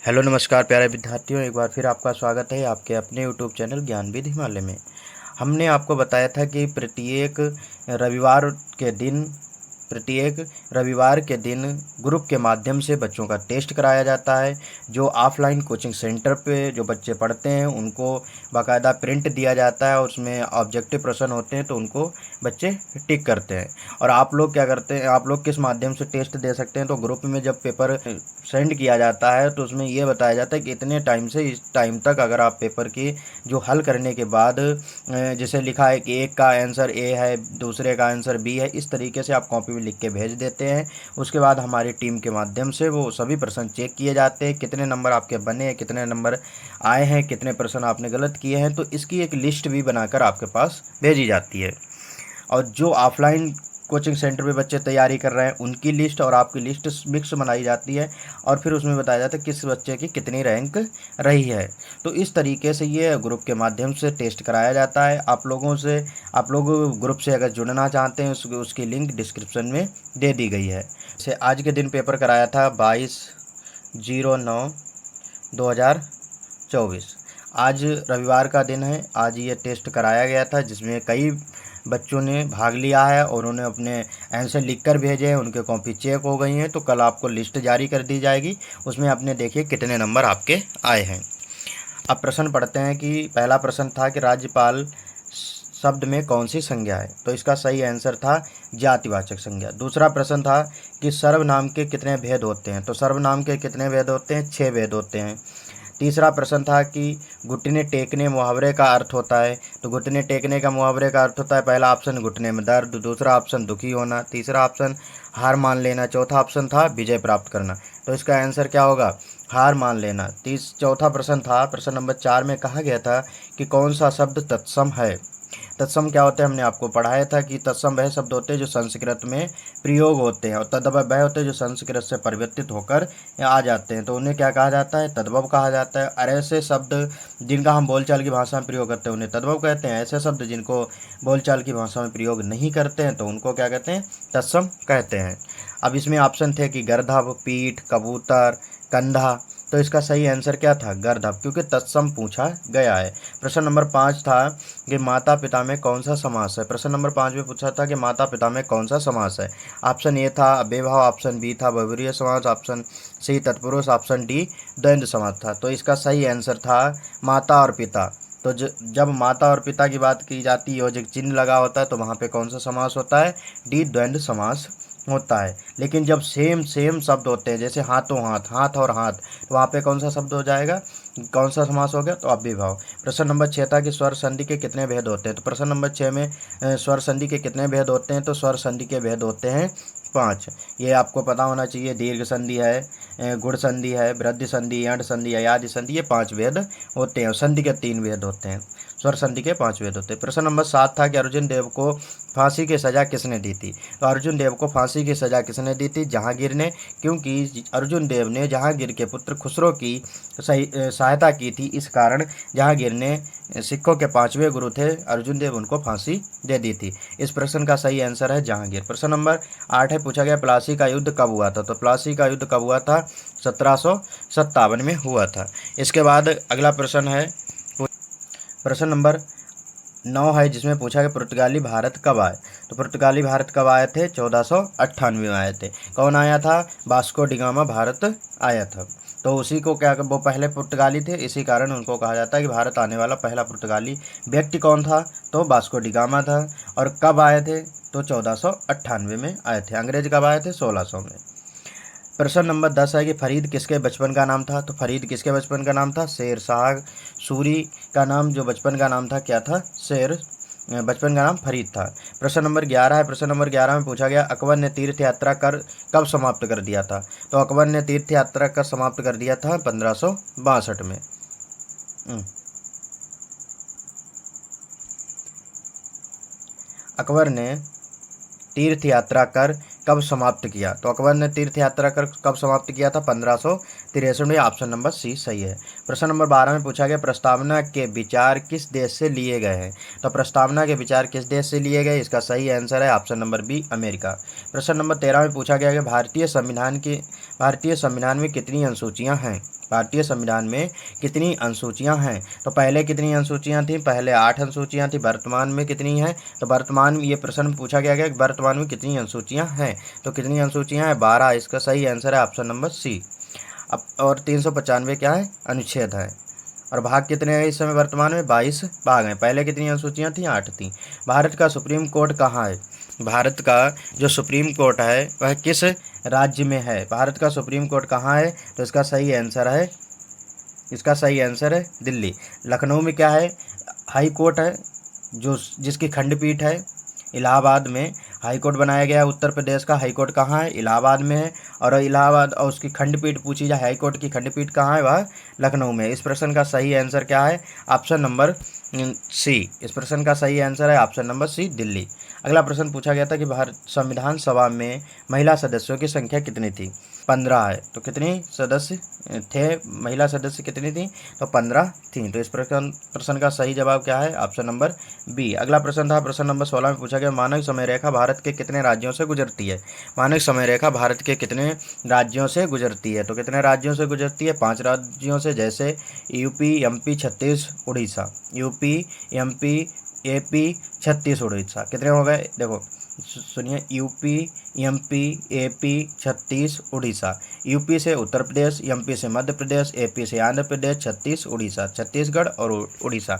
Hello नमस्कार प्यारे विद्यार्थियों, एक बार फिर आपका स्वागत है आपके अपने यूट्यूब चैनल ज्ञानविद हिमालय में। हमने आपको बताया था कि रविवार के दिन प्रत्येक रविवार के दिन ग्रुप के माध्यम से बच्चों का टेस्ट कराया जाता है। जो ऑफलाइन कोचिंग सेंटर पे जो बच्चे पढ़ते हैं उनको बाकायदा प्रिंट दिया जाता है और उसमें ऑब्जेक्टिव प्रश्न होते हैं तो उनको बच्चे टिक करते हैं। और आप लोग क्या करते हैं, आप लोग किस माध्यम से टेस्ट दे सकते हैं, तो ग्रुप में जब पेपर सेंड किया जाता है तो उसमें ये बताया जाता है कि इतने टाइम से इस टाइम तक अगर आप पेपर की जो हल करने के बाद जैसे लिखा है कि एक का आंसर ए है, दूसरे का आंसर बी है, इस तरीके से आप कॉपी में लिख के भेज देते हैं। उसके बाद हमारी टीम के माध्यम से वो सभी प्रश्न चेक किए जाते हैं, कितने नंबर आपके बने हैं, कितने नंबर आए हैं, कितने प्रश्न आपने गलत किए हैं, तो इसकी एक लिस्ट भी बनाकर आपके पास भेजी जाती है। और जो ऑफलाइन कोचिंग सेंटर पे बच्चे तैयारी कर रहे हैं उनकी लिस्ट और आपकी लिस्ट मिक्स बनाई जाती है और फिर उसमें बताया जाता है किस बच्चे की कितनी रैंक रही है। तो इस तरीके से ये ग्रुप के माध्यम से टेस्ट कराया जाता है। आप लोग ग्रुप से अगर जुड़ना चाहते हैं उसकी लिंक डिस्क्रिप्शन में दे दी गई है। जैसे आज के दिन पेपर कराया था 22/09/2024। आज रविवार का दिन है, आज ये टेस्ट कराया गया था जिसमें कई बच्चों ने भाग लिया है और उन्होंने अपने आंसर लिख कर भेजे हैं, उनके कॉपी चेक हो गई हैं। तो कल आपको लिस्ट जारी कर दी जाएगी, उसमें आपने देखिए कितने नंबर आपके आए हैं। अब प्रश्न पढ़ते हैं कि पहला प्रश्न था कि राज्यपाल शब्द में कौन सी संज्ञा है, तो इसका सही आंसर था जातिवाचक संज्ञा। दूसरा प्रश्न था कि सर्वनाम के कितने भेद होते हैं, तो सर्वनाम के कितने भेद होते हैं, 6 भेद होते हैं। तीसरा प्रश्न था कि घुटने टेकने मुहावरे का अर्थ होता है, तो घुटने टेकने का मुहावरे का अर्थ होता है पहला ऑप्शन घुटने में दर्द, दूसरा ऑप्शन दुखी होना, तीसरा ऑप्शन हार मान लेना, चौथा ऑप्शन था विजय प्राप्त करना। तो इसका आंसर क्या होगा, हार मान लेना। चौथा प्रश्न था, प्रश्न नंबर 4 में कहा गया था कि कौन सा शब्द तत्सम है। तत्सम क्या होते हैं, हमने आपको पढ़ाया था कि तत्सम वह शब्द होते हैं जो संस्कृत में प्रयोग होते हैं और तद्भव वह होते हैं जो संस्कृत से परिवर्तित होकर आ जाते हैं, तो उन्हें क्या कहा जाता है, तद्भव कहा जाता है। और ऐसे शब्द जिनका हम बोलचाल की भाषा में प्रयोग करते हैं उन्हें तद्भव कहते हैं। ऐसे शब्द जिनको बोलचाल की भाषा में प्रयोग नहीं करते हैं तो उनको क्या कहते हैं, तत्सम कहते हैं। अब इसमें ऑप्शन थे कि गर्दभ, पीठ, कबूतर, कंधा, तो इसका सही आंसर क्या था, गर्दभ, क्योंकि तत्सम पूछा गया है। प्रश्न नंबर 5 था कि माता पिता में कौन सा समास है। प्रश्न नंबर 5 में पूछा था कि माता पिता में कौन सा समास है। ऑप्शन ए था अव्ययभाव, ऑप्शन बी था बहुव्रीहि समास, ऑप्शन सी तत्पुरुष, ऑप्शन डी द्वंद्व समास था। तो इसका सही आंसर था माता और पिता। तो जब माता और पिता की बात की जाती है योजक चिन्ह लगा होता है तो वहाँ पे कौन सा समास होता है, डी द्वंद्व समास होता है। लेकिन जब सेम सेम शब्द होते हैं जैसे हाथों हाथ, हाथ और हाथ, तो वहाँ पे कौन सा शब्द हो जाएगा, कौन सा समास हो गया, तो अव्ययभाव। प्रश्न नंबर 6 था कि स्वर संधि के कितने भेद होते हैं, तो प्रश्न नंबर 6 में स्वर संधि के कितने भेद होते हैं, तो स्वर संधि के भेद होते हैं 5। ये आपको पता होना चाहिए, दीर्घ संधि है, गुण संधि है, वृद्धि संधि, अंड संधि, अयादि संधि, ये 5 भेद होते हैं। संधि के 3 भेद होते हैं, स्वर संधि के 5 भेद होते हैं। प्रश्न नंबर 7 था कि अर्जुन देव को फांसी की सजा किसने दी थी, तो अर्जुन देव को फांसी की सजा किसने दी थी, जहांगीर ने, क्योंकि अर्जुन देव ने जहांगीर के पुत्र खुसरो की सहायता की थी, इस कारण जहांगीर ने, सिखों के 5वें गुरु थे अर्जुन देव, उनको फांसी दे दी थी। इस प्रश्न का सही आंसर है जहांगीर। प्रश्न नंबर 8 है, पूछा गया प्लासी का युद्ध कब हुआ था, तो प्लासी का युद्ध कब हुआ था, 1757 में हुआ था। इसके बाद अगला प्रश्न है, प्रश्न नंबर 9 है जिसमें पूछा कि पुर्तगाली भारत कब आए, तो पुर्तगाली भारत कब आए थे, 1498 में आए थे। कौन आया था, वास्को डी गामा भारत आया था। तो उसी को क्या, वो पहले पुर्तगाली थे, इसी कारण उनको कहा जाता है कि भारत आने वाला पहला पुर्तगाली व्यक्ति कौन था, तो वास्को डी गामा था। और कब आए थे, तो 1498 में आए थे। अंग्रेज कब आए थे, 1600 में। प्रश्न नंबर 10 है कि फरीद किसके बचपन का नाम था, तो फरीद किसके बचपन का नाम था, शेर शाह सूरी का नाम जो बचपन का नाम था क्या था, बचपन का नाम फरीद था। प्रश्न नंबर 11 है, प्रश्न नंबर 11 में पूछा गया अकबर ने तीर्थ यात्रा कर कब समाप्त कर दिया था, तो अकबर ने तीर्थ यात्रा कर समाप्त कर दिया था 1562 में। अकबर ने तीर्थ यात्रा कर कब समाप्त किया, तो अकबर ने तीर्थ यात्रा कर कब समाप्त किया था, 1563 में। ऑप्शन नंबर सी सही है। प्रश्न नंबर 12 में पूछा गया प्रस्तावना के विचार किस देश से लिए गए हैं, तो प्रस्तावना के विचार किस देश से लिए गए, इसका सही आंसर है ऑप्शन नंबर बी अमेरिका। प्रश्न नंबर 13 में पूछा गया कि भारतीय संविधान में कितनी अनुसूचियां हैं, भारतीय संविधान में कितनी अनुसूचियां हैं? तो पहले कितनी अनुसूचियां थी? पहले 8 अनुसूचियां थी। वर्तमान में कितनी है? तो वर्तमान में ये प्रश्न पूछा गया कि वर्तमान में कितनी अनुसूचियां हैं? तो कितनी अनुसूचियां हैं? 12। इसका सही आंसर है ऑप्शन नंबर सी। अब और 395 क्या है? अनुच्छेद है। और भाग कितने हैं इस समय वर्तमान में? 22 भाग हैं। पहले कितनी अनुसूचियां थी? 8 थी। भारत का सुप्रीम कोर्ट कहाँ है? भारत का जो सुप्रीम कोर्ट है वह किस राज्य में है? भारत का सुप्रीम कोर्ट कहाँ है? तो इसका सही आंसर है दिल्ली। लखनऊ में क्या है? हाई कोर्ट है, जो जिसकी खंडपीठ है। इलाहाबाद में हाई कोर्ट बनाया गया है। उत्तर प्रदेश का हाई कोर्ट कहाँ है? इलाहाबाद में है। और इलाहाबाद और उसकी खंडपीठ पूछी जाए, हाई कोर्ट की खंडपीठ कहाँ है? वह लखनऊ में। इस प्रश्न का सही आंसर क्या है? Option number C. इस प्रश्न का सही आंसर है ऑप्शन नंबर सी, दिल्ली। अगला प्रश्न पूछा गया था कि भारत संविधान सभा में महिला सदस्यों की संख्या कितनी थी? 15 है। तो कितनी सदस्य थे? महिला सदस्य कितनी थी? तो 15 थी। तो इस प्रश्न का सही जवाब क्या है? Option number B. अगला प्रश्न था प्रश्न नंबर 16 में पूछा गया मानव समय रेखा भारत के कितने राज्यों से गुजरती है? मानव समय रेखा भारत के कितने राज्यों से गुजरती है? तो कितने राज्यों से गुजरती है? 5 राज्यों से, जैसे यूपी, एमपी, छत्तीस, उड़ीसा। यूपी, एमपी, एपी, छत्तीस, उड़ीसा। कितने हो गए? देखो सुनिए, यूपी, एमपी, एपी, छत्तीस, उड़ीसा। यूपी से उत्तर प्रदेश, एमपी से मध्य प्रदेश, एपी से आंध्र प्रदेश, छत्तीस उड़ीसा, छत्तीसगढ़ और उड़ीसा।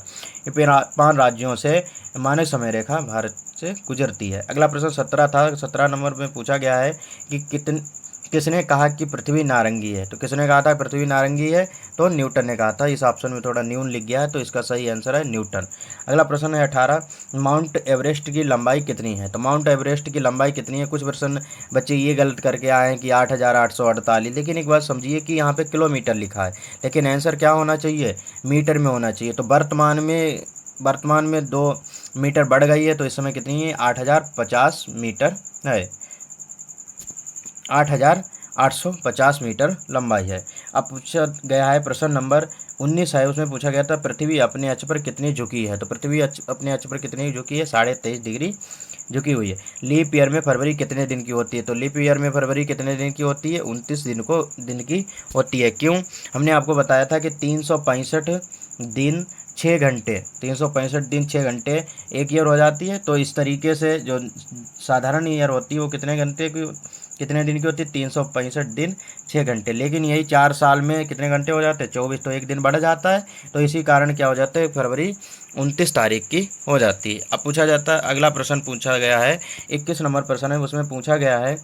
ये 5 राज्यों से मानव समय रेखा भारत से गुजरती है। अगला प्रश्न 17 था। 17 नंबर में पूछा गया है कि किसने कहा कि पृथ्वी नारंगी है? तो किसने कहा था पृथ्वी नारंगी है? तो न्यूटन ने कहा था। इस ऑप्शन में थोड़ा न्यून लिख गया है, तो इसका सही आंसर है न्यूटन। अगला प्रश्न है 18। माउंट एवरेस्ट की लंबाई कितनी है? तो माउंट एवरेस्ट की लंबाई कितनी है? कुछ प्रश्न बच्चे ये गलत करके आए हैं कि 8,848, लेकिन एक बात समझिए कि यहाँ पे किलोमीटर लिखा है, लेकिन आंसर क्या होना चाहिए? मीटर में होना चाहिए। तो वर्तमान में 2 मीटर बढ़ गई है, तो इस समय कितनी है? 8,050 मीटर है। 8,850 मीटर लंबाई है। अब पूछा गया है प्रश्न नंबर 19 है, उसमें पूछा गया था पृथ्वी अपने अक्ष पर कितनी झुकी है? तो पृथ्वी अपने अक्ष पर कितनी झुकी है? 23.5 डिग्री झुकी हुई है। लीप ईयर में फरवरी कितने दिन की होती है? तो लीप ईयर में फरवरी कितने दिन की होती है? 29 दिन की होती है। क्यों? हमने आपको बताया था कि 365 दिन 6 घंटे, 365 दिन 6 घंटे एक ईयर हो जाती है। तो इस तरीके से जो साधारण ईयर होती है वो कितने दिन की होती है? 365 दिन 6 घंटे। लेकिन यही 4 साल में कितने घंटे हो जाते हैं? 24। तो एक दिन बढ़ जाता है, तो इसी कारण क्या हो जाता है? फरवरी 29 तारीख की हो जाती है। अब पूछा जाता है, अगला प्रश्न पूछा गया है 21 नंबर प्रश्न है, उसमें पूछा गया है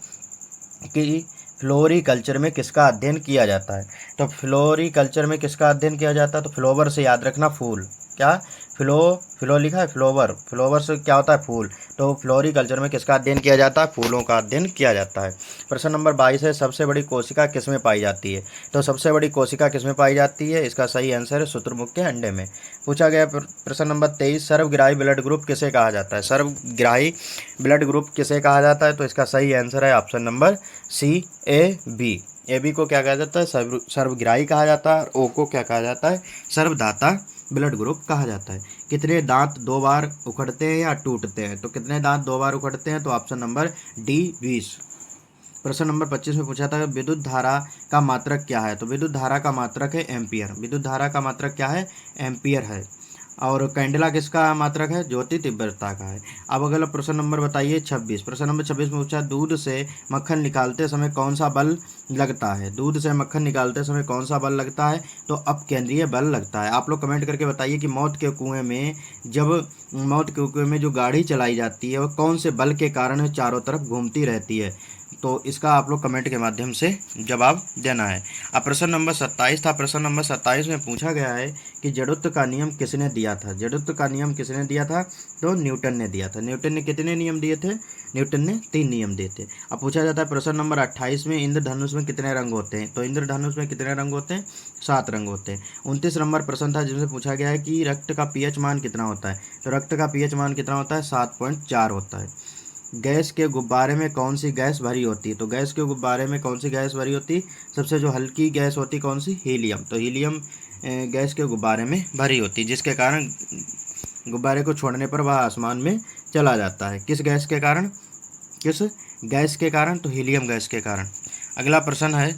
कि फ्लोरीकल्चर में किसका अध्ययन किया जाता है? तो फ्लोरीकल्चर में किसका अध्ययन किया जाता है? तो फ्लोवर से याद रखना, फूल। क्या? फ्लो लिखा है, फ्लोवर से क्या होता है? फूल। तो फ्लोरीकल्चर में किसका अध्ययन किया जाता है? फूलों का अध्ययन किया जाता है। प्रश्न नंबर 22 है, सबसे बड़ी कोशिका किसमें पाई जाती है? तो सबसे बड़ी कोशिका किसमें पाई जाती है? इसका सही आंसर है शुतुरमुर्ग के अंडे में। पूछा गया प्रश्न नंबर 23, सर्वग्राही ब्लड ग्रुप किसे कहा जाता है? सर्वग्राही ब्लड ग्रुप किसे कहा जाता है? तो इसका सही आंसर है option number C, A B. A B को क्या कहा जाता है? सर्वग्राही कहा जाता है। ओ को क्या कहा जाता है? सर्वदाता ब्लड ग्रुप कहा जाता है। कितने दांत 2 बार उखड़ते हैं या टूटते हैं? तो कितने दांत 2 बार उखड़ते हैं? तो ऑप्शन नंबर डी, 20। प्रश्न नंबर 25 में पूछा था विद्युत धारा का मात्रक क्या है? तो विद्युत धारा का मात्रक है एम्पियर। विद्युत धारा का मात्रक क्या है? एम्पियर है। और कैंडेला किसका मात्रक है? ज्योति तीव्रता का है। अब अगला प्रश्न नंबर बताइए 26। प्रश्न नंबर 26 में पूछा दूध से मक्खन निकालते समय कौन सा बल लगता है? दूध से मक्खन निकालते समय कौन सा बल लगता है? तो अपकेंद्रीय बल लगता है। आप लोग कमेंट करके बताइए कि मौत के कुएं में जो गाड़ी चलाई जाती है वो कौन से बल के कारण चारों तरफ घूमती रहती है? तो इसका आप लोग कमेंट के माध्यम से जवाब देना है। अब प्रश्न नंबर 27 था। प्रश्न नंबर 27 में पूछा गया है कि जड़त्व का नियम किसने दिया था? जड़त्व का नियम किसने दिया था? तो न्यूटन ने दिया था। न्यूटन ने कितने नियम दिए थे? न्यूटन ने 3 नियम दिए थे। अब पूछा जाता है प्रश्न नंबर 28 में इंद्रधनुष में कितने रंग होते हैं? तो इंद्रधनुष में कितने रंग होते हैं? 7 रंग होते हैं। 29 नंबर प्रश्न था जिसमें पूछा गया है कि रक्त का पीएच मान कितना होता है? तो रक्त का पीएच मान कितना होता है? 7.4 होता है। गैस के गुब्बारे में कौन सी गैस भरी होती है? तो गैस के गुब्बारे में कौन सी गैस भरी होती है? सबसे जो हल्की गैस होती कौन सी? हीलियम। तो हीलियम गैस के गुब्बारे में भरी होती है, जिसके कारण गुब्बारे को छोड़ने पर वह आसमान में चला जाता है। किस गैस के कारण? किस गैस के कारण? तो हीलियम गैस के कारण। अगला प्रश्न है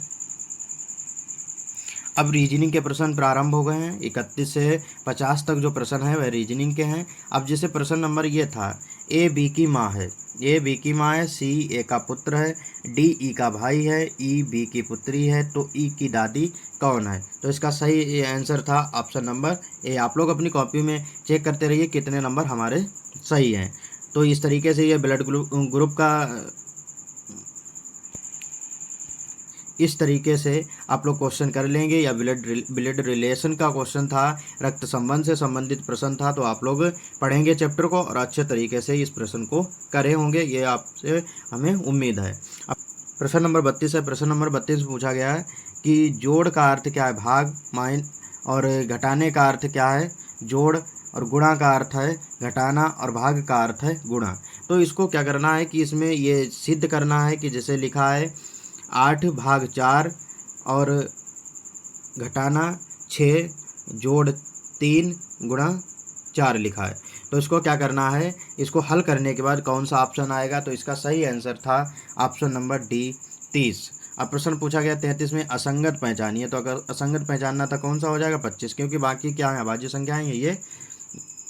अब रीजनिंग के प्रश्न प्रारंभ हो गए हैं। 31 से 50 तक जो प्रश्न है वह रीजनिंग के हैं। अब जैसे प्रश्न नंबर ये था, ए बी की माँ है, ए बी की माँ है, सी ए का पुत्र है, डी ई का भाई है, ई बी की पुत्री है, तो ई की दादी कौन है? तो इसका सही आंसर था ऑप्शन नंबर ए। आप लोग अपनी कॉपी में चेक करते रहिए कितने नंबर हमारे सही हैं। तो इस तरीके से ये ब्लड ग्रुप का, इस तरीके से आप लोग क्वेश्चन कर लेंगे। या ब्लड रिलेशन का क्वेश्चन था, रक्त संबंध से संबंधित प्रश्न था, तो आप लोग पढ़ेंगे चैप्टर को और अच्छे तरीके से इस प्रश्न को करे होंगे, ये आपसे हमें उम्मीद है। अब प्रश्न नंबर 32 है। प्रश्न नंबर 32 में पूछा गया है कि जोड़ का अर्थ क्या है? भाग, माइन, और घटाने का अर्थ क्या है? जोड़, और गुणा का अर्थ है घटाना, और भाग का अर्थ है गुणा। तो इसको क्या करना है कि इसमें ये सिद्ध करना है कि जैसे लिखा है 8 भाग 4 और घटाना 6 जोड़ 3 गुणा 4 लिखा है। तो इसको क्या करना है, इसको हल करने के बाद कौन सा ऑप्शन आएगा? तो इसका सही आंसर था ऑप्शन नंबर डी 30। अब प्रश्न पूछा गया 33 में असंगत पहचानिए। तो अगर असंगत पहचानना था कौन सा हो जाएगा? 25, क्योंकि बाकी क्या है भाज्य संख्याएं हैं, ये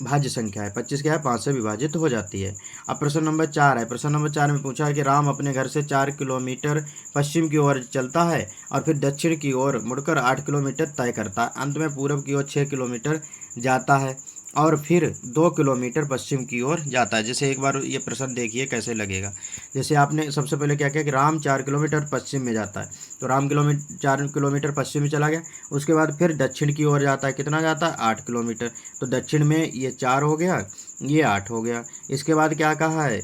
भाज्य संख्या है। 25 क्या है? 5 से विभाजित हो जाती है। अब प्रश्न नंबर 4 है। प्रश्न नंबर 4 में पूछा है कि राम अपने घर से 4 किलोमीटर पश्चिम की ओर चलता है और फिर दक्षिण की ओर मुड़कर 8 किलोमीटर तय करता है। अंत में पूर्व की ओर 6 किलोमीटर जाता है और फिर 2 किलोमीटर पश्चिम की ओर जाता है। जैसे एक बार ये प्रश्न देखिए कैसे लगेगा। जैसे आपने सबसे पहले क्या किया कि राम 4 किलोमीटर पश्चिम में जाता है, तो राम 4 किलोमीटर पश्चिम में चला गया। उसके बाद फिर दक्षिण की ओर जाता है, कितना जाता है? 8 किलोमीटर। तो दक्षिण में ये 4 हो गया, ये 8 हो गया। इसके बाद क्या कहा है?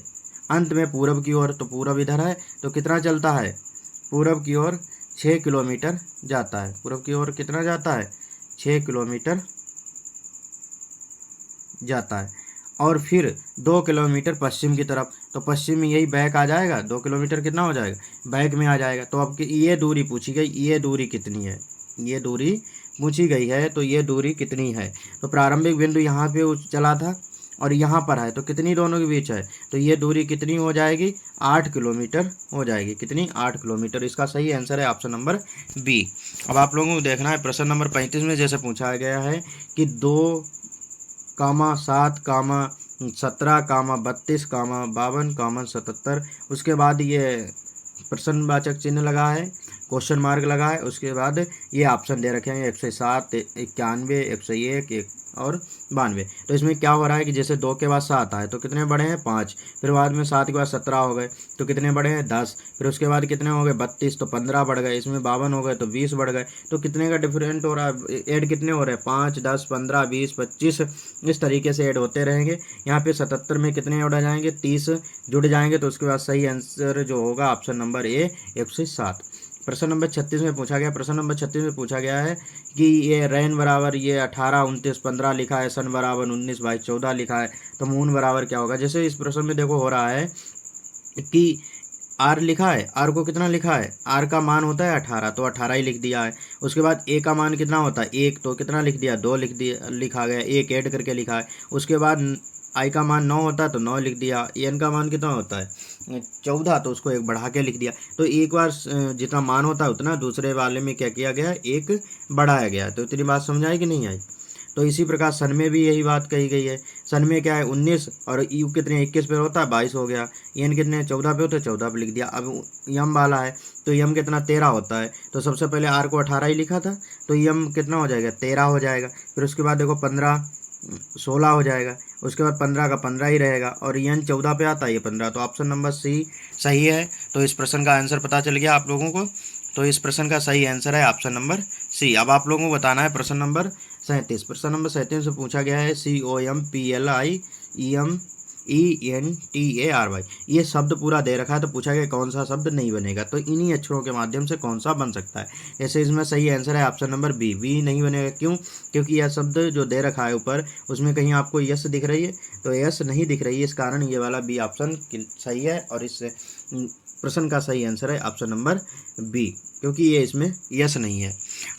अंत में पूर्व की ओर, तो पूर्व इधर है, तो कितना चलता है? पूर्व की ओर 6 किलोमीटर जाता है। पूर्व की ओर कितना जाता है? 6 किलोमीटर जाता है। और फिर 2 किलोमीटर पश्चिम की तरफ, तो पश्चिम में यही बैक आ जाएगा। 2 किलोमीटर कितना हो जाएगा? बैक में आ जाएगा। तो अब ये दूरी पूछी गई, ये दूरी कितनी है? ये दूरी पूछी गई है, तो ये दूरी कितनी है? तो प्रारंभिक बिंदु यहाँ पे चला था और यहाँ पर है, तो कितनी दोनों के बीच है? तो ये दूरी कितनी हो जाएगी? 8 किलोमीटर हो जाएगी। कितनी? 8 किलोमीटर। इसका सही आंसर है ऑप्शन नंबर बी। अब आप लोगों को देखना है प्रश्न नंबर 35 में जैसे पूछा गया है कि 2, 7, 17, 32, 52, 77। उसके बाद ये प्रश्नवाचक चिन्ह लगा है, क्वेश्चन मार्क लगा है। उसके बाद ये ऑप्शन दे रखे हैं 107, 91, 101 और 92। तो इसमें क्या हो रहा है कि जैसे 2 के बाद 7 आए तो कितने बढ़े हैं? 5। फिर बाद में 7 के बाद 17 हो गए तो कितने बढ़े हैं? 10। फिर उसके बाद कितने हो गए? 32, तो 15 बढ़ गए। इसमें 52 हो गए तो 20 बढ़ गए। तो कितने का डिफरेंट हो रहा है? ऐड कितने हो रहे हैं? 5, 10, 15, 20, 25, इस तरीके से ऐड होते रहेंगे। यहाँ पे 77 में कितने ऐड हो जाएंगे? 30 जुड़ जाएंगे। तो उसके बाद सही आंसर जो होगा ऑप्शन नंबर ए 107। प्रश्न नंबर 36 में पूछा गया। प्रश्न नंबर 36 में पूछा गया है कि ये रैन बराबर ये 18, 29, 15 लिखा है, सन बराबर 19, 22, 14 लिखा है, तो मून बराबर क्या होगा? जैसे इस प्रश्न में देखो हो रहा है कि आर लिखा है, आर को कितना लिखा है? आर का मान होता है 18, तो 18 ही लिख दिया है। उसके बाद ए का मान कितना होता है? 1, तो कितना लिख दिया? 2 लिख दिया, लिखा गया, 1 ऐड करके लिखा है। उसके बाद आई का मान 9 होता है तो 9 लिख दिया। एन का मान कितना होता है? 14, तो उसको 1 बढ़ा के लिख दिया। तो एक बार जितना मान होता है उतना दूसरे वाले में क्या किया गया? 1 बढ़ाया गया। तो इतनी बात समझ आई कि नहीं आई? तो इसी प्रकार सन में भी यही बात कही गई है। सन में क्या है? 19, और यू कितने 21 पे होता है? 22 हो गया। एन कितने 14 पे होता है? 14 पे लिख दिया। अब यम वाला है तो यम कितना 13 होता है। तो सबसे पहले आर को 18 ही लिखा था, तो यम कितना हो जाएगा? 13 हो जाएगा। फिर उसके बाद देखो 15, 16 हो जाएगा। उसके बाद 15 का 15 ही रहेगा, और एन 14 पे आता है, ये 15। तो ऑप्शन नंबर सी सही है। तो इस प्रश्न का आंसर पता चल गया आप लोगों को। तो इस प्रश्न का सही आंसर है ऑप्शन नंबर सी। अब आप लोगों को बताना है प्रश्न नंबर 37। प्रश्न नंबर 37 से पूछा गया है COMPLIEMENTARY। ये शब्द पूरा दे रखा है, तो पूछा गया कौन सा शब्द नहीं बनेगा। तो इन्हीं अक्षरों के माध्यम से कौन सा बन सकता है? जैसे इसमें सही आंसर है ऑप्शन नंबर बी। बी नहीं बनेगा, क्यों? क्योंकि यह शब्द जो दे रखा है ऊपर, उसमें कहीं आपको यस दिख रही है, तो यस नहीं दिख रही है। इस कारण ये वाला बी ऑप्शन सही है, और इस प्रश्न का सही आंसर है ऑप्शन नंबर बी, क्योंकि ये इसमें यस नहीं है।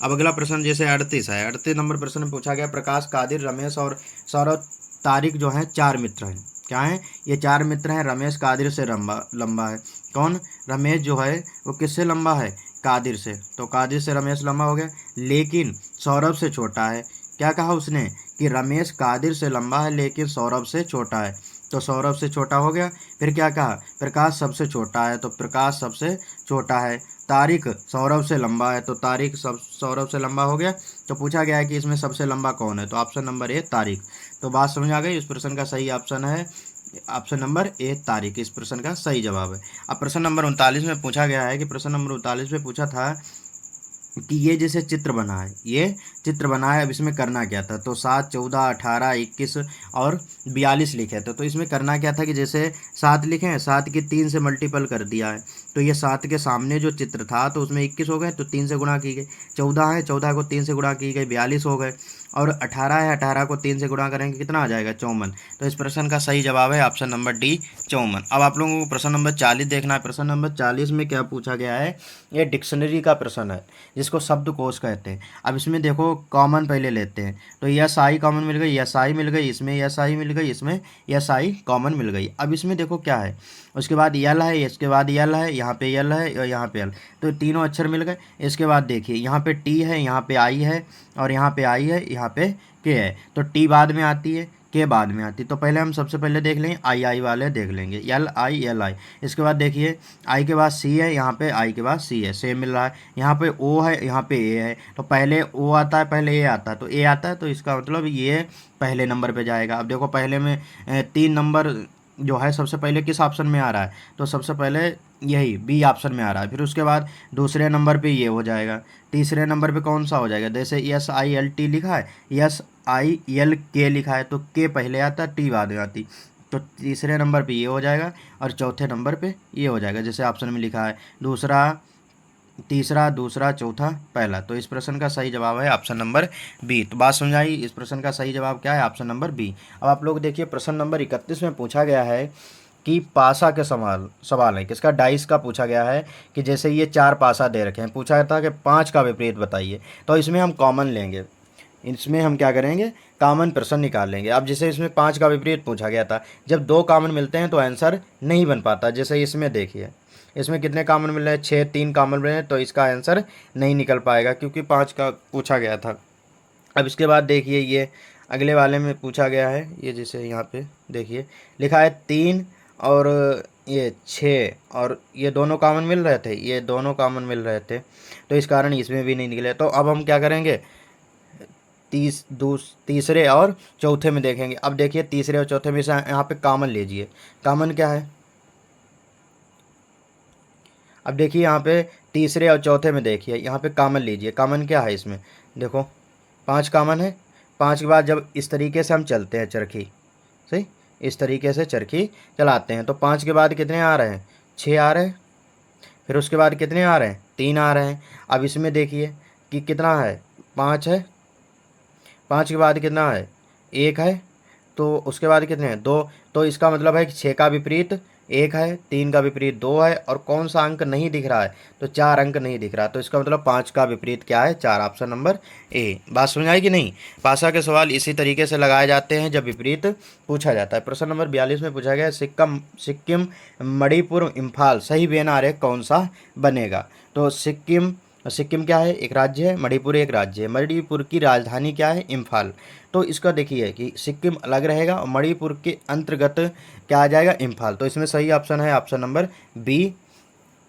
अब अगला प्रश्न जैसे 38 है। 38 नंबर प्रश्न में पूछा गया प्रकाश, कादिर, रमेश और सौरभ तारिक जो हैं 4 मित्र हैं। क्या हैं? ये 4 मित्र हैं। रमेश कादिर से लंबा है। कौन? रमेश जो है वो किससे लंबा है? कादिर से, तो कादिर से रमेश लंबा हो गया, लेकिन सौरभ से छोटा है। क्या कहा उसने कि रमेश कादिर से लंबा है लेकिन सौरभ से छोटा है, तो सौरभ से छोटा हो गया। फिर क्या कहा, प्रकाश सबसे छोटा है, तो प्रकाश सबसे छोटा है। तारिक सौरभ से लंबा है, तो तारिक सब सौरभ से लंबा हो गया। तो पूछा गया है कि इसमें सबसे लंबा कौन है, तो ऑप्शन नंबर ए तारिक। तो बात समझ आ गई। इस प्रश्न का सही ऑप्शन है ऑप्शन नंबर ए तारिक, इस प्रश्न का सही जवाब है। अब प्रश्न नंबर 39 में पूछा गया है कि प्रश्न नंबर 39 में पूछा था कि ये जैसे चित्र बना है, ये चित्र बना है, अब इसमें करना क्या था, तो 7, 14, 18, 21 और 42 लिखे थे। तो इसमें करना क्या था कि जैसे 7 लिखे हैं, 7 की 3 से मल्टीपल कर दिया है, तो ये 7 के सामने जो चित्र था तो उसमें 21 हो गए, तो 3 से गुणा की गई। 14 है, 14 को 3 से गुणा की गई, 42 हो गए। और 18 है, 18 को 3 से गुणा करेंगे कितना आ जाएगा, 54। तो इस प्रश्न का सही जवाब है ऑप्शन नंबर डी, 54। अब आप लोगों को प्रश्न नंबर 40 देखना है। प्रश्न नंबर 40 में क्या पूछा गया है, ये डिक्शनरी का प्रश्न है जिसको शब्दकोश कहते हैं। अब इसमें देखो कॉमन पहले लेते हैं, तो यस आई कॉमन मिल गई, यस आई मिल गई, इसमें यस आई मिल गई, इसमें यस आई कॉमन मिल गई। अब इसमें देखो क्या है, उसके बाद यल है, इसके बाद यल है, यहाँ पे यल है और यहाँ पे यल, तो तीनों अक्षर मिल गए। इसके बाद देखिए यहाँ पे टी है, यहाँ पे आई है और यहाँ पे आई है, यहाँ पे के है, तो टी बाद में आती है, के बाद में आती है। तो पहले हम सबसे पहले देख लेंगे आई आई वाले देख लेंगे, एल आई। इसके बाद देखिए आई के बाद सी है, यहाँ पे आई के बाद सी है, सेम मिल रहा है। यहाँ पे ओ है, यहाँ पे ए है, तो पहले ओ आता है पहले ए आता है, तो ए आता है, तो इसका मतलब ये पहले नंबर पे जाएगा। अब देखो पहले में 3 नंबर जो है सबसे पहले किस ऑप्शन में आ रहा है, तो सबसे पहले यही बी ऑप्शन में आ रहा है। फिर उसके बाद दूसरे नंबर पे ये हो जाएगा, तीसरे नंबर पे कौन सा हो जाएगा, जैसे एस आई एल टी लिखा है, एस आई एल के लिखा है, तो के पहले आता टी बाद में आती, तो तीसरे नंबर पे ये हो जाएगा और चौथे नंबर पे ये हो जाएगा, जैसे ऑप्शन में लिखा है दूसरा, तीसरा, दूसरा, चौथा, पहला। तो इस प्रश्न का सही जवाब है ऑप्शन नंबर बी। तो बात समझाई, इस प्रश्न का सही जवाब क्या है, ऑप्शन नंबर बी। अब आप लोग देखिए प्रश्न नंबर 31 में पूछा गया है कि पासा के सवाल है, किसका, डाइस का पूछा गया है कि जैसे ये 4 पासा दे रखे हैं, पूछा था कि 5 का विपरीत बताइए। तो इसमें हम कॉमन लेंगे, इसमें हम क्या करेंगे, कॉमन प्रश्न निकाल लेंगे। अब जैसे इसमें 5 का विपरीत पूछा गया था, जब 2 कॉमन मिलते हैं तो आंसर नहीं बन पाता। जैसे इसमें देखिए, इसमें कितने कॉमन मिल रहे हैं, 6, 3 कॉमन मिल रहे हैं, तो इसका आंसर नहीं निकल पाएगा क्योंकि 5 का पूछा गया था। अब इसके बाद देखिए ये अगले वाले में पूछा गया है, ये जैसे यहाँ पे देखिए लिखा है 3 और ये 6 और ये दोनों कॉमन मिल रहे थे, ये दोनों कॉमन मिल रहे थे, तो इस कारण इसमें भी नहीं निकले। तो अब हम क्या करेंगे, तीसरे और चौथे में देखेंगे। अब देखिए तीसरे और चौथे में से यहाँ पे कॉमन लीजिए, कॉमन क्या है, अब देखिए यहाँ पे तीसरे और चौथे में देखिए, यहाँ पे कॉमन लीजिए, कॉमन क्या है इसमें, देखो 5 कॉमन है। 5 के बाद जब इस तरीके से हम चलते हैं चरखी, सही इस तरीके से चरखी चलाते हैं, तो 5 के बाद कितने आ रहे हैं, 6 आ रहे हैं। फिर उसके बाद कितने आ रहे हैं, 3 आ रहे हैं। अब इसमें देखिए कि कितना है, 5 है, 5 के बाद कितना है, 1 है, तो उसके बाद कितने हैं, 2। तो इसका मतलब है कि 6 का विपरीत 1 है, 3 का विपरीत 2 है, और कौन सा अंक नहीं दिख रहा है, तो 4 अंक नहीं दिख रहा। तो इसका मतलब 5 का विपरीत क्या है, 4, ऑप्शन नंबर ए। बात समझ आई कि नहीं। पासा के सवाल इसी तरीके से लगाए जाते हैं जब विपरीत पूछा जाता है। प्रश्न नंबर 42 में पूछा गया सिक्किम मणिपुर इम्फाल सही वेन आरेख कौन सा बनेगा। तो सिक्किम क्या है, एक राज्य है, मणिपुर एक राज्य है, मणिपुर की राजधानी क्या है, इम्फाल। तो इसका देखिए कि सिक्किम अलग रहेगा और मणिपुर के अंतर्गत क्या आ जाएगा, इम्फाल। तो इसमें सही ऑप्शन है ऑप्शन नंबर बी,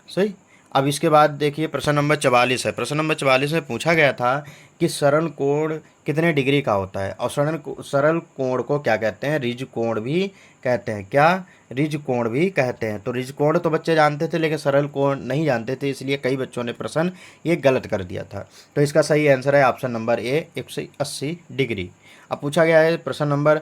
सही। अब इसके बाद देखिए प्रश्न नंबर 44 है। प्रश्न नंबर 44 में पूछा गया था कि सरल कोण कितने डिग्री का होता है, और सरल कोण को क्या कहते हैं, रिज कोण भी कहते हैं। क्या, रिज कोण भी कहते हैं। तो रिज कोण तो बच्चे जानते थे लेकिन सरल कोण नहीं जानते थे, इसलिए कई बच्चों ने प्रश्न ये गलत कर दिया था। तो इसका सही आंसर है ऑप्शन नंबर ए, 180 डिग्री। अब पूछा गया है प्रश्न नंबर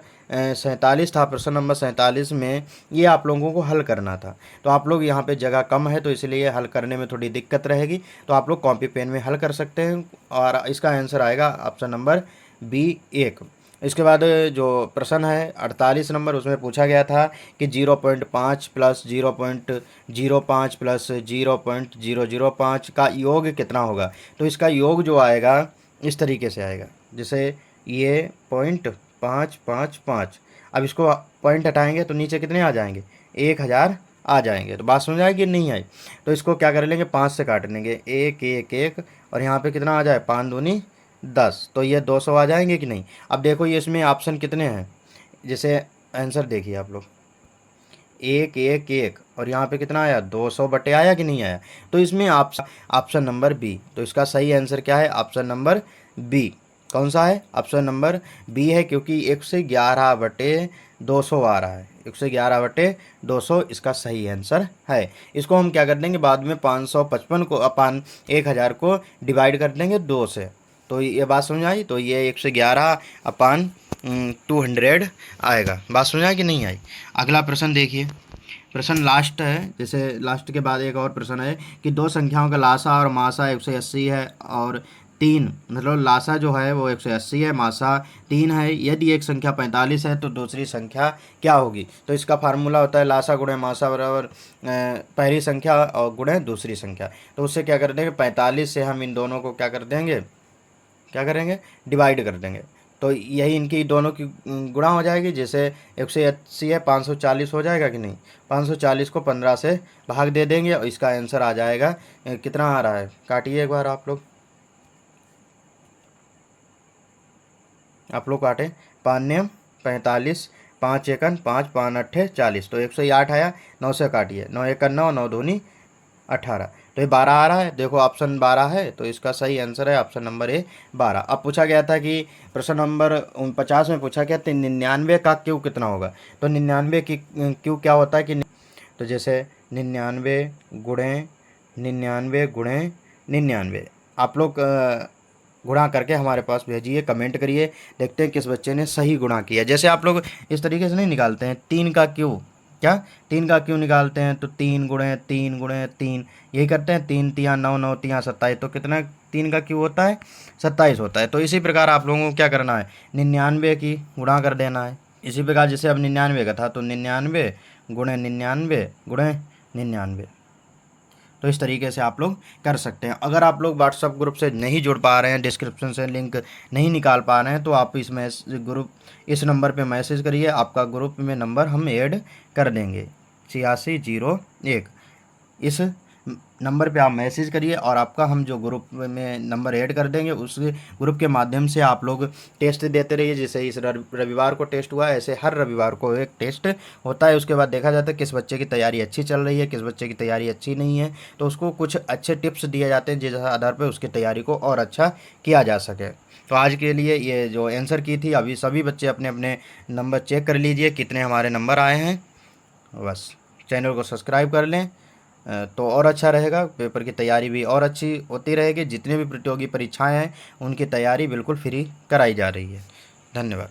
47 था। प्रश्न नंबर 47 में ये आप लोगों को हल करना था, तो आप लोग यहाँ पे जगह कम है तो इसलिए हल करने में थोड़ी दिक्कत रहेगी, तो आप लोग कॉपी पेन में हल कर सकते हैं, और इसका आंसर आएगा ऑप्शन नंबर बी, 1। इसके बाद जो प्रश्न है 48 नंबर, उसमें पूछा गया था कि 0.5 प्लस 0.05 प्लस 0.005 का योग कितना होगा। तो इसका योग जो आएगा इस तरीके से आएगा, जैसे ये 0.555। अब इसको पॉइंट हटाएंगे तो नीचे कितने आ जाएंगे, 1000 आ जाएंगे। तो बात समझ आएगी नहीं आई? तो इसको क्या कर लेंगे, 5 से काट लेंगे, 1 1 1 और यहाँ पे कितना आ जाए, 5 दूनी 10, तो ये 200 आ जाएंगे कि नहीं? अब देखो ये इसमें ऑप्शन कितने हैं, जैसे आंसर देखिए आप लोग, 1 1 1 और यहाँ पे कितना आया, 200 बटे आया कि नहीं आया? तो इसमें ऑप्शन नंबर बी, तो इसका सही आंसर क्या है, ऑप्शन नंबर बी। कौन सा है, ऑप्शन नंबर बी है, क्योंकि 111 बटे 200 आ रहा है, 111 बटे 200 इसका सही आंसर है। इसको हम क्या कर देंगे बाद में, 555 को अपान 1000 को डिवाइड कर देंगे 2 से, तो ये बात समझ आई? तो ये 111 अपान 200 आएगा। बात समझ आई कि नहीं आई? अगला प्रश्न देखिए, प्रश्न लास्ट है, जैसे लास्ट के बाद एक और प्रश्न है कि दो संख्याओं का लासा और मासा 180 है और 3, मतलब लासा जो है वो 180 है, मासा 3 है। यदि एक संख्या 45 है तो दूसरी संख्या क्या होगी? तो इसका फार्मूला होता है लासा गुणे मासा बराबर पहली संख्या और गुणे दूसरी संख्या। तो उससे क्या कर देंगे, 45 से हम इन दोनों को क्या कर देंगे, क्या करेंगे, डिवाइड कर देंगे। तो यही इनकी दोनों की गुणा हो जाएगी, जैसे 180 है 540 हो जाएगा कि नहीं? 540 को 15 से भाग दे देंगे और इसका आंसर आ जाएगा कितना आ रहा है, काटिए एक बार आप लोग काटें, 5 नियम 45, 5 एकन 5, 5 अट्ठे 40, तो 108 आया। 9 से काटिए, 9 एकन 9, 9 दूनी 18, तो ये 12 आ रहा है। देखो ऑप्शन 12 है, तो इसका सही आंसर है ऑप्शन नंबर ए 12। अब पूछा गया था कि प्रश्न नंबर 49 में पूछा गया 99 का क्यू कितना होगा? तो 99 की क्यू क्या होता है कि, तो जैसे 99 गुणे 99 गुणे 99, आप लोग गुणा करके हमारे पास भेजिए, कमेंट करिए, देखते हैं किस बच्चे ने सही गुणा किया। जैसे आप लोग इस तरीके से नहीं निकालते हैं 3 का क्यू, क्या 3 का क्यू निकालते हैं, तो 3 गुणे 3 गुणे 3 यही करते हैं, 3 तिया 9, 9 तिया 27, तो कितना 3 का क्यू होता है, 27 होता है। तो इसी प्रकार आप लोगों को क्या करना है, 99 की गुणा कर देना है। इसी प्रकार जैसे अब 99 का था, तो 99 गुणे 99 गुणे 99, तो इस तरीके से आप लोग कर सकते हैं। अगर आप लोग व्हाट्सअप ग्रुप से नहीं जुड़ पा रहे हैं, डिस्क्रिप्शन से लिंक नहीं निकाल पा रहे हैं, तो आप इस नंबर पे मैसेज करिए, आपका ग्रुप में नंबर हम ऐड कर देंगे 8601। इस नंबर पे आप मैसेज करिए और आपका हम जो ग्रुप में नंबर ऐड कर देंगे, उस ग्रुप के माध्यम से आप लोग टेस्ट देते रहिए। जैसे इस रविवार को टेस्ट हुआ, ऐसे हर रविवार को एक टेस्ट होता है। उसके बाद देखा जाता है किस बच्चे की तैयारी अच्छी चल रही है, किस बच्चे की तैयारी अच्छी नहीं है, तो उसको कुछ अच्छे टिप्स दिए जाते हैं जिस आधार पर उसकी तैयारी को और अच्छा किया जा सके। तो आज के लिए ये जो आंसर की थी, अभी सभी बच्चे अपने अपने नंबर चेक कर लीजिए कितने हमारे नंबर आए हैं। बस चैनल को सब्सक्राइब कर लें तो और अच्छा रहेगा, पेपर की तैयारी भी और अच्छी होती रहेगी। जितने भी प्रतियोगी परीक्षाएं हैं उनकी तैयारी बिल्कुल फ्री कराई जा रही है। धन्यवाद।